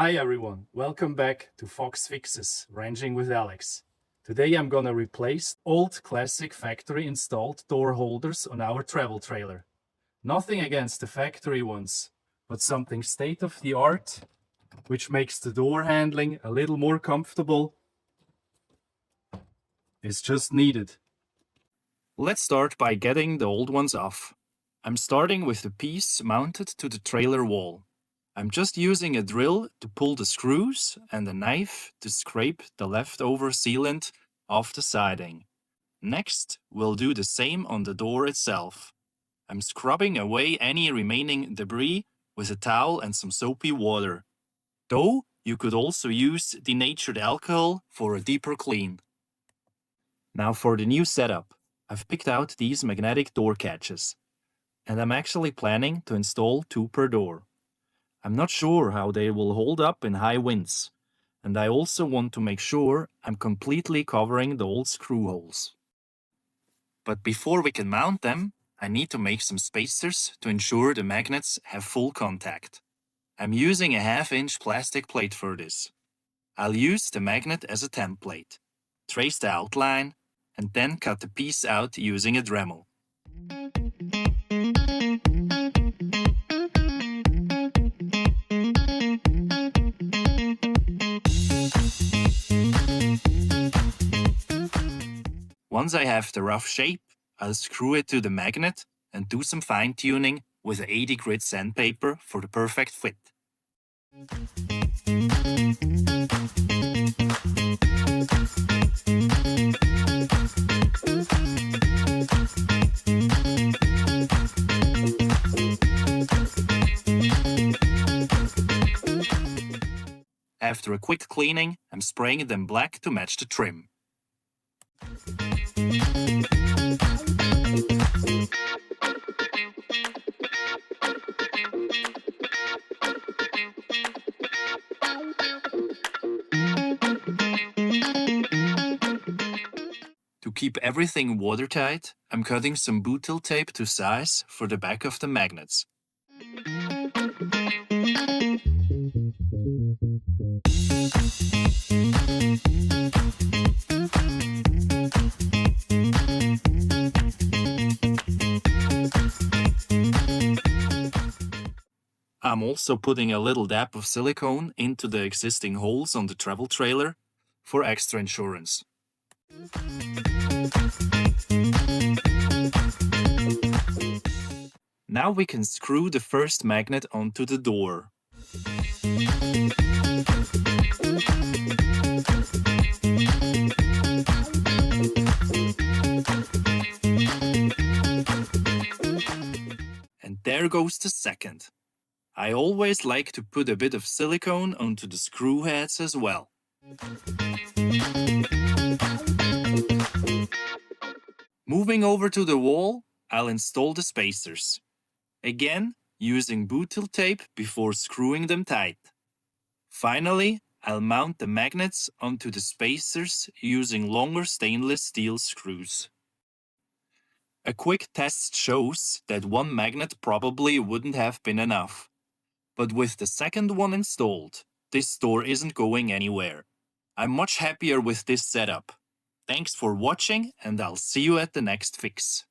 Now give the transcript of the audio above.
Hi everyone, welcome back to Fox Fixes, Ranging with Alex. Today I'm gonna replace old classic factory installed door holders on our travel trailer. Nothing against the factory ones, but something state-of-the-art, which makes the door handling a little more comfortable, is just needed. Let's start by getting the old ones off. I'm starting with the piece mounted to the trailer wall. I'm just using a drill to pull the screws and a knife to scrape the leftover sealant off the siding. Next, we'll do the same on the door itself. I'm scrubbing away any remaining debris with a towel and some soapy water. Though, you could also use denatured alcohol for a deeper clean. Now for the new setup. I've picked out these magnetic door catches, and I'm actually planning to install 2 per door. I'm not sure how they will hold up in high winds, and I also want to make sure I'm completely covering the old screw holes. But before we can mount them, I need to make some spacers to ensure the magnets have full contact. I'm using a 1/2-inch plastic plate for this. I'll use the magnet as a template, trace the outline, and then cut the piece out using a Dremel. Once I have the rough shape, I'll screw it to the magnet and do some fine-tuning with a 80 grit sandpaper for the perfect fit. After a quick cleaning, I'm spraying them black to match the trim. To keep everything watertight, I'm cutting some butyl tape to size for the back of the magnets. I'm also putting a little dab of silicone into the existing holes on the travel trailer for extra insurance. Now we can screw the first magnet onto the door. And there goes the second. I always like to put a bit of silicone onto the screw heads as well. Moving over to the wall, I'll install the spacers. Again, using butyl tape before screwing them tight. Finally, I'll mount the magnets onto the spacers using longer stainless steel screws. A quick test shows that one magnet probably wouldn't have been enough. But with the second one installed, this door isn't going anywhere. I'm much happier with this setup. Thanks for watching, and I'll see you at the next fix.